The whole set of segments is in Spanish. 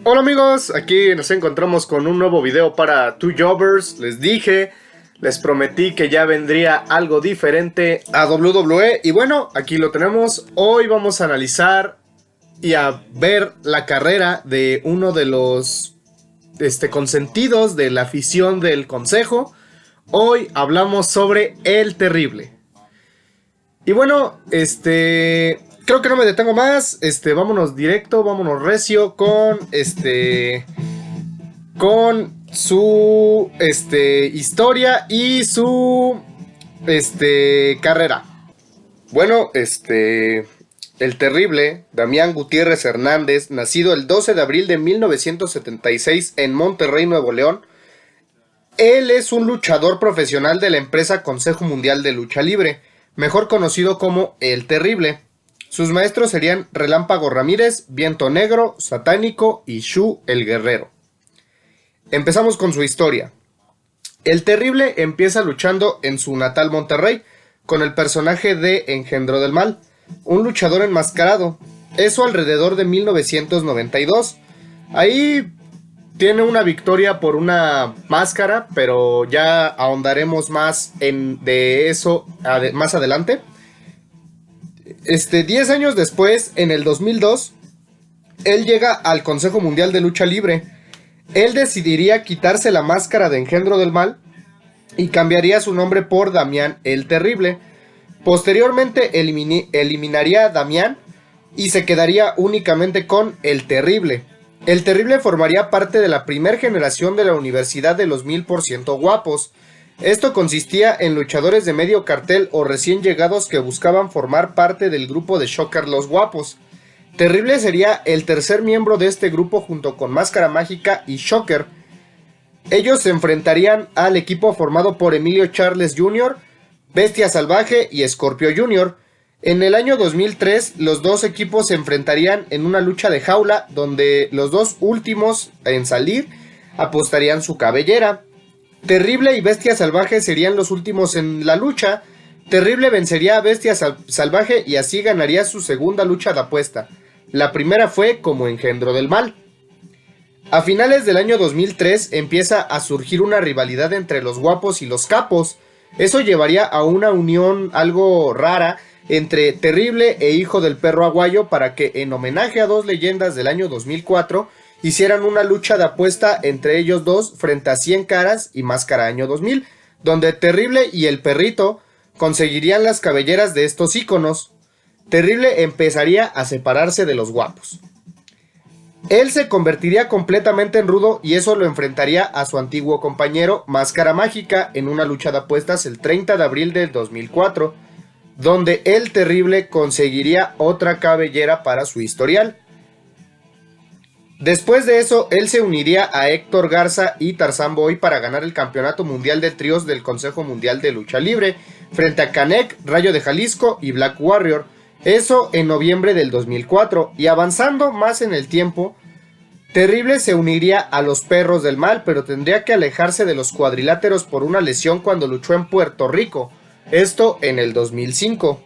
Hola amigos, aquí nos encontramos con un nuevo video para Two Jobbers. Les prometí que ya vendría algo diferente a WWE y bueno, aquí lo tenemos. Hoy vamos a analizar y a ver la carrera de uno de los consentidos de la afición del consejo. Hoy hablamos sobre El Terrible. Y bueno, creo que no me detengo más. Vámonos directo, vámonos recio con su historia y su carrera. Bueno, el Terrible, Damián Gutiérrez Hernández, nacido el 12 de abril de 1976 en Monterrey, Nuevo León. Él es un luchador profesional de la empresa Consejo Mundial de Lucha Libre, mejor conocido como El Terrible. Sus maestros serían Relámpago Ramírez, Viento Negro, Satánico y Shu el Guerrero. Empezamos con su historia. El Terrible empieza luchando en su natal Monterrey con el personaje de Engendro del Mal, un luchador enmascarado. Eso alrededor de 1992. Ahí tiene una victoria por una máscara, pero ya ahondaremos más de eso más adelante. 10 años después, en el 2002, él llega al Consejo Mundial de Lucha Libre. Él decidiría quitarse la máscara de Engendro del Mal y cambiaría su nombre por Damián el Terrible. Posteriormente eliminaría a Damián y se quedaría únicamente con El Terrible. El Terrible formaría parte de la primera generación de la Universidad de los 1000% Guapos. Esto consistía en luchadores de medio cartel o recién llegados que buscaban formar parte del grupo de Shocker Los Guapos. Terrible sería el tercer miembro de este grupo junto con Máscara Mágica y Shocker. Ellos se enfrentarían al equipo formado por Emilio Charles Jr., Bestia Salvaje y Scorpio Jr. En el año 2003, los dos equipos se enfrentarían en una lucha de jaula donde los dos últimos en salir apostarían su cabellera. Terrible y Bestia Salvaje serían los últimos en la lucha. Terrible vencería a Bestia Salvaje y así ganaría su segunda lucha de apuesta. La primera fue como Engendro del Mal. A finales del año 2003 empieza a surgir una rivalidad entre los Guapos y los Capos. Eso llevaría a una unión algo rara entre Terrible e Hijo del Perro Aguayo para que, en homenaje a dos leyendas del año 2004, hicieran una lucha de apuesta entre ellos dos frente a 100 Caras y Máscara Año 2000, donde Terrible y el Perrito conseguirían las cabelleras de estos íconos. Terrible empezaría a separarse de los Guapos. Él se convertiría completamente en rudo y eso lo enfrentaría a su antiguo compañero Máscara Mágica en una lucha de apuestas el 30 de abril del 2004, donde el Terrible conseguiría otra cabellera para su historial. Después de eso, él se uniría a Héctor Garza y Tarzán Boy para ganar el campeonato mundial de tríos del Consejo Mundial de Lucha Libre, frente a Canek, Rayo de Jalisco y Black Warrior. Eso en noviembre del 2004, y avanzando más en el tiempo, Terrible se uniría a los Perros del Mal, pero tendría que alejarse de los cuadriláteros por una lesión cuando luchó en Puerto Rico, esto en el 2005.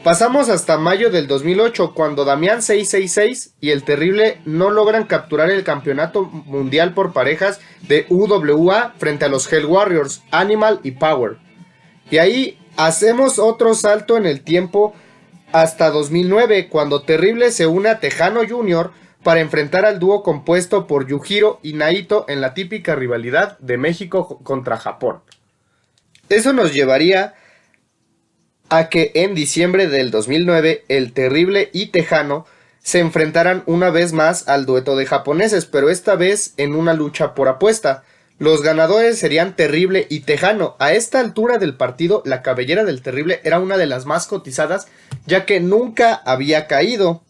Pasamos hasta mayo del 2008, cuando Damián 666 y el Terrible no logran capturar el campeonato mundial por parejas de UWA frente a los Hell Warriors, Animal y Power. Y ahí hacemos otro salto en el tiempo hasta 2009, cuando Terrible se une a Tejano Jr. para enfrentar al dúo compuesto por Yujiro y Naito en la típica rivalidad de México contra Japón. Eso nos llevaría a que en diciembre del 2009 el Terrible y Tejano se enfrentaran una vez más al dueto de japoneses, pero esta vez en una lucha por apuesta. Los ganadores serían Terrible y Tejano. A esta altura del partido, la cabellera del Terrible era una de las más cotizadas, ya que nunca había caído.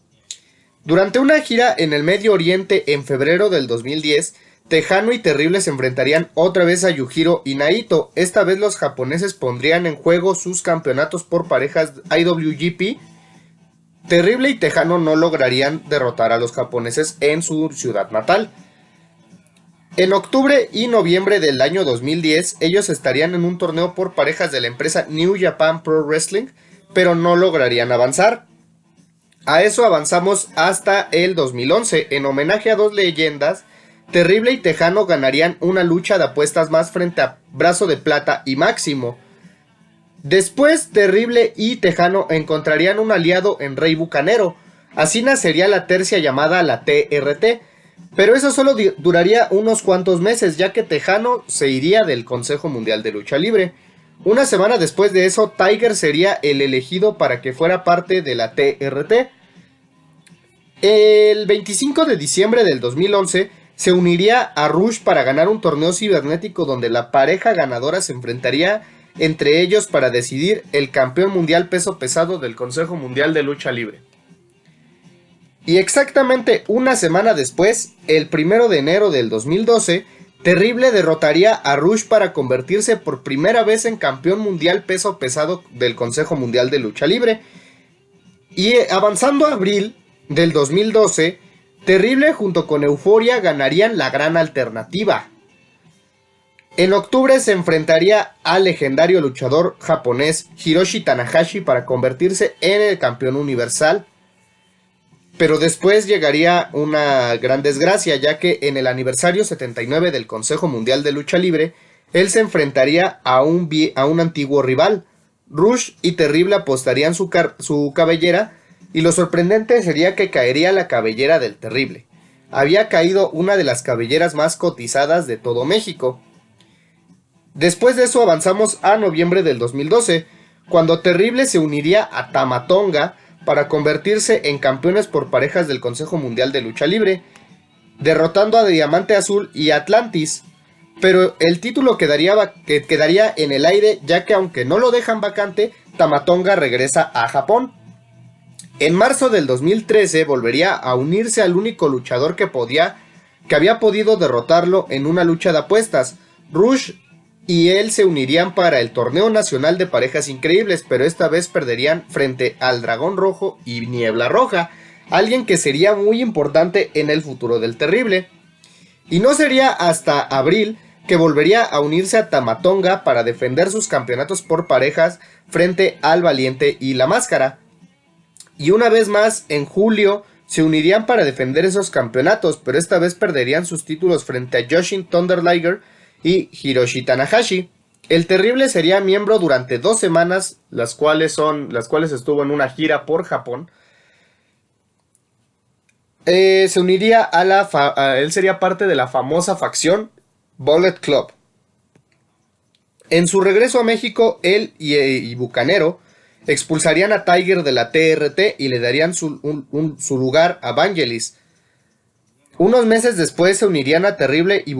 Durante una gira en el Medio Oriente en febrero del 2010, Tejano y Terrible se enfrentarían otra vez a Yujiro y Naito. Esta vez los japoneses pondrían en juego sus campeonatos por parejas IWGP. Terrible y Tejano no lograrían derrotar a los japoneses en su ciudad natal. En octubre y noviembre del año 2010, ellos estarían en un torneo por parejas de la empresa New Japan Pro Wrestling, pero no lograrían avanzar. A eso avanzamos hasta el 2011. En homenaje a dos leyendas, Terrible y Tejano ganarían una lucha de apuestas más frente a Brazo de Plata y Máximo. Después, Terrible y Tejano encontrarían un aliado en Rey Bucanero. Así nacería la tercia llamada la TRT. Pero eso solo duraría unos cuantos meses, ya que Tejano se iría del Consejo Mundial de Lucha Libre. Una semana después de eso, Tiger sería el elegido para que fuera parte de la TRT. El 25 de diciembre del 2011 se uniría a Rush para ganar un torneo cibernético donde la pareja ganadora se enfrentaría entre ellos para decidir el campeón mundial peso pesado del Consejo Mundial de Lucha Libre. Y exactamente una semana después, el 1 de enero del 2012, Terrible derrotaría a Rush para convertirse por primera vez en campeón mundial peso pesado del Consejo Mundial de Lucha Libre. Y avanzando a abril del 2012, Terrible junto con Euforia ganarían la gran alternativa. En octubre se enfrentaría al legendario luchador japonés Hiroshi Tanahashi para convertirse en el campeón universal. Pero después llegaría una gran desgracia, ya que en el aniversario 79 del Consejo Mundial de Lucha Libre, él se enfrentaría a un antiguo rival. Rush y Terrible apostarían su cabellera, y lo sorprendente sería que caería la cabellera del Terrible. Había caído una de las cabelleras más cotizadas de todo México. Después de eso avanzamos a noviembre del 2012, cuando Terrible se uniría a Tama Tonga para convertirse en campeones por parejas del Consejo Mundial de Lucha Libre, derrotando a Diamante Azul y Atlantis. Pero el título quedaría en el aire, ya que aunque no lo dejan vacante, Tama Tonga regresa a Japón. En marzo del 2013 volvería a unirse al único luchador que había podido derrotarlo en una lucha de apuestas. Rush y él se unirían para el Torneo Nacional de Parejas Increíbles, pero esta vez perderían frente al Dragón Rojo y Niebla Roja, alguien que sería muy importante en el futuro del Terrible. Y no sería hasta abril que volvería a unirse a Tama Tonga para defender sus campeonatos por parejas frente al Valiente y la Máscara. Y una vez más, en julio, se unirían para defender esos campeonatos, pero esta vez perderían sus títulos frente a Yoshin Thunder Liger y Hiroshi Tanahashi. El Terrible sería miembro durante 2 semanas, las cuales estuvo en una gira por Japón. Se uniría él sería parte de la famosa facción Bullet Club. En su regreso a México, él y Bucanero expulsarían a Tiger de la TRT y le darían su lugar a Vangelis. Unos meses después se unirían Terrible y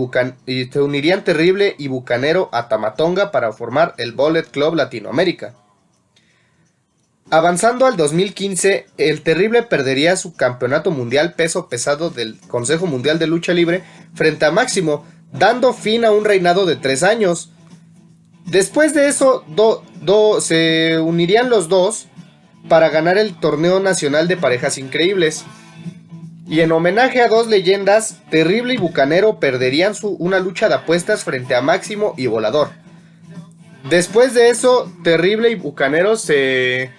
Bucanero a Tama Tonga para formar el Bullet Club Latinoamérica. Avanzando al 2015, el Terrible perdería su campeonato mundial peso pesado del Consejo Mundial de Lucha Libre frente a Máximo, dando fin a un reinado de 3 años. Después de eso, se unirían los dos para ganar el Torneo Nacional de Parejas Increíbles. Y en homenaje a dos leyendas, Terrible y Bucanero perderían una lucha de apuestas frente a Máximo y Volador. Después de eso, Terrible y Bucanero se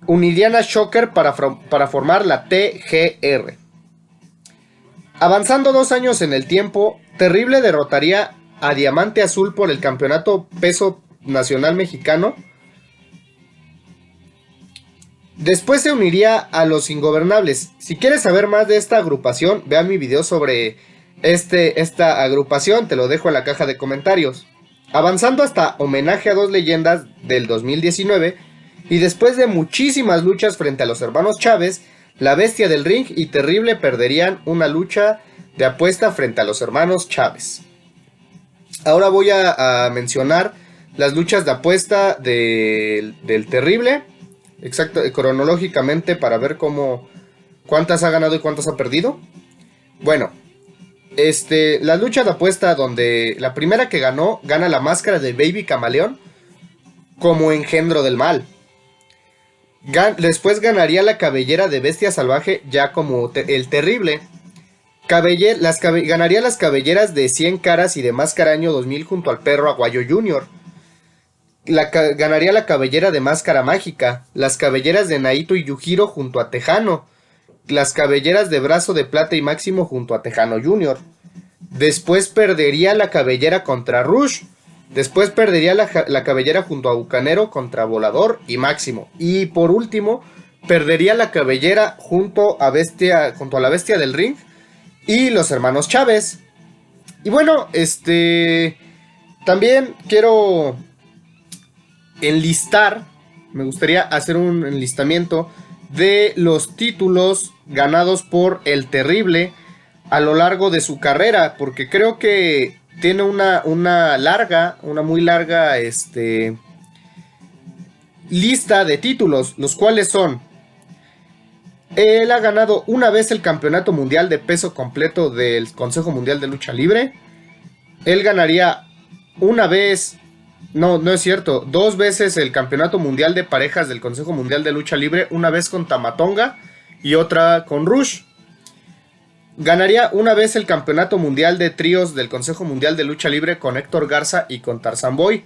unirían a Shocker para formar la TGR. Avanzando 2 años en el tiempo, Terrible derrotaría a Diamante Azul por el campeonato peso nacional mexicano. Después se uniría a los Ingobernables. Si quieres saber más de esta agrupación, vea mi video sobre esta agrupación, te lo dejo en la caja de comentarios. Avanzando hasta homenaje a dos leyendas del 2019, y después de muchísimas luchas frente a los hermanos Chávez, la Bestia del Ring y Terrible perderían una lucha de apuesta frente a los hermanos Chávez. Ahora voy a mencionar las luchas de apuesta del Terrible, exacto, cronológicamente, para ver cuántas ha ganado y cuántas ha perdido. Bueno, la lucha de apuesta donde la primera que gana la máscara de Baby Camaleón como engendro del mal. Después ganaría la cabellera de Bestia Salvaje ya como el Terrible. Ganaría las cabelleras de 100 caras y de Máscara Año 2000 junto al Perro Aguayo Jr. Ganaría la cabellera de Máscara Mágica, las cabelleras de Naito y Yujiro junto a Tejano, las cabelleras de Brazo de Plata y Máximo junto a Tejano Jr. Después perdería la cabellera contra Rush. Después perdería la cabellera junto a Bucanero contra Volador y Máximo. Y por último, perdería la cabellera junto a la Bestia del Ring y los hermanos Chávez. Y bueno, también quiero enlistar, me gustaría hacer un enlistamiento de los títulos ganados por El Terrible a lo largo de su carrera, porque creo que tiene una muy larga lista de títulos, los cuales son: él ha ganado una vez el campeonato mundial de peso completo del Consejo Mundial de Lucha Libre. Él ganaría una vez, no es cierto, 2 veces el campeonato mundial de parejas del Consejo Mundial de Lucha Libre, una vez con Tamatonga y otra con Rush. Ganaría una vez el campeonato mundial de tríos del Consejo Mundial de Lucha Libre con Héctor Garza y con Tarzan Boy.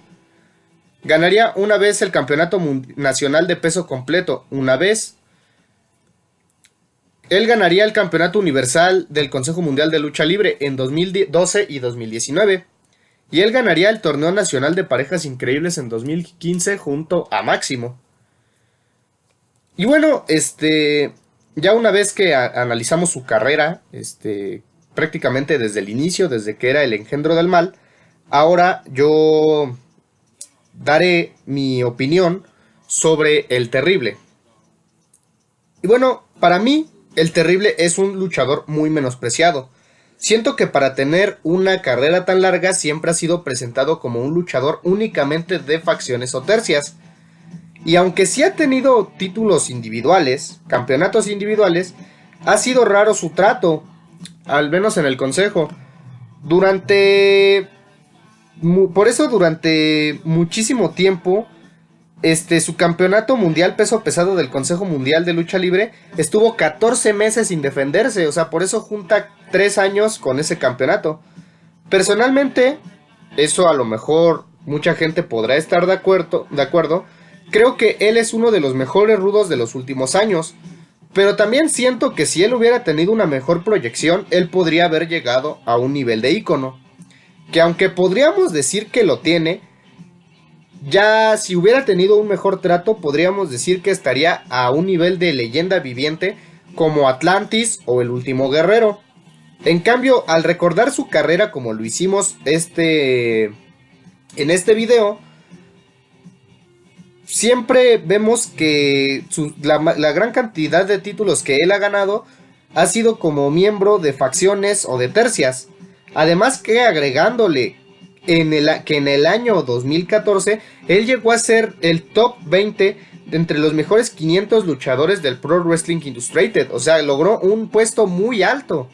Ganaría una vez el campeonato nacional de peso completo, una vez. Él ganaría el campeonato universal del Consejo Mundial de Lucha Libre en 2012 y 2019. Y él ganaría el torneo nacional de parejas increíbles en 2015 junto a Máximo. Y bueno, ya una vez que analizamos su carrera, prácticamente desde el inicio, desde que era el engendro del mal, ahora yo daré mi opinión sobre El Terrible. Y bueno, para mí, El Terrible es un luchador muy menospreciado. Siento que para tener una carrera tan larga siempre ha sido presentado como un luchador únicamente de facciones o tercias. Y aunque sí ha tenido títulos individuales, campeonatos individuales, ha sido raro su trato, al menos en el consejo. Por eso durante muchísimo tiempo, su campeonato mundial peso pesado del Consejo Mundial de Lucha Libre estuvo 14 meses sin defenderse. O sea, por eso junta 3 años con ese campeonato. Personalmente, eso a lo mejor mucha gente podrá estar de acuerdo. Creo que él es uno de los mejores rudos de los últimos años. Pero también siento que si él hubiera tenido una mejor proyección, él podría haber llegado a un nivel de ícono. Que aunque podríamos decir que lo tiene, ya si hubiera tenido un mejor trato, podríamos decir que estaría a un nivel de leyenda viviente como Atlantis o El Último Guerrero. En cambio, al recordar su carrera como lo hicimos en este video, siempre vemos que la gran cantidad de títulos que él ha ganado ha sido como miembro de facciones o de tercias. Además que agregándole que en el año 2014 él llegó a ser el top 20 entre los mejores 500 luchadores del Pro Wrestling Illustrated. O sea, logró un puesto muy alto.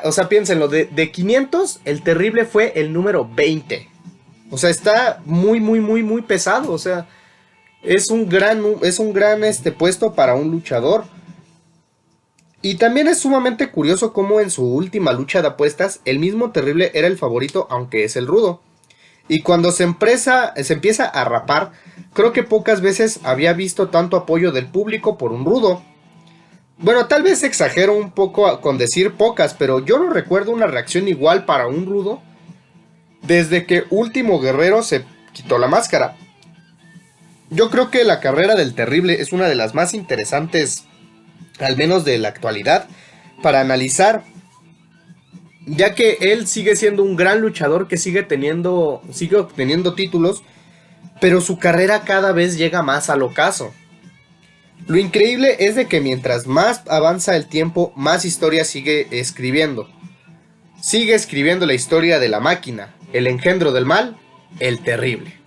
O sea, piénsenlo, de 500 El Terrible fue el número 20. O sea, está muy pesado. O sea, es un gran puesto para un luchador. Y también es sumamente curioso cómo en su última lucha de apuestas, el mismo Terrible era el favorito, aunque es el rudo. Y cuando se empieza a rapar, creo que pocas veces había visto tanto apoyo del público por un rudo. Bueno, tal vez exagero un poco con decir pocas, pero yo no recuerdo una reacción igual para un rudo desde que Último Guerrero se quitó la máscara. Yo creo que la carrera del Terrible es una de las más interesantes, al menos de la actualidad, para analizar, ya que él sigue siendo un gran luchador que sigue obteniendo títulos, pero su carrera cada vez llega más al ocaso. Lo increíble es de que mientras más avanza el tiempo, más historia sigue escribiendo. Sigue escribiendo la historia de la máquina, el engendro del mal, El Terrible.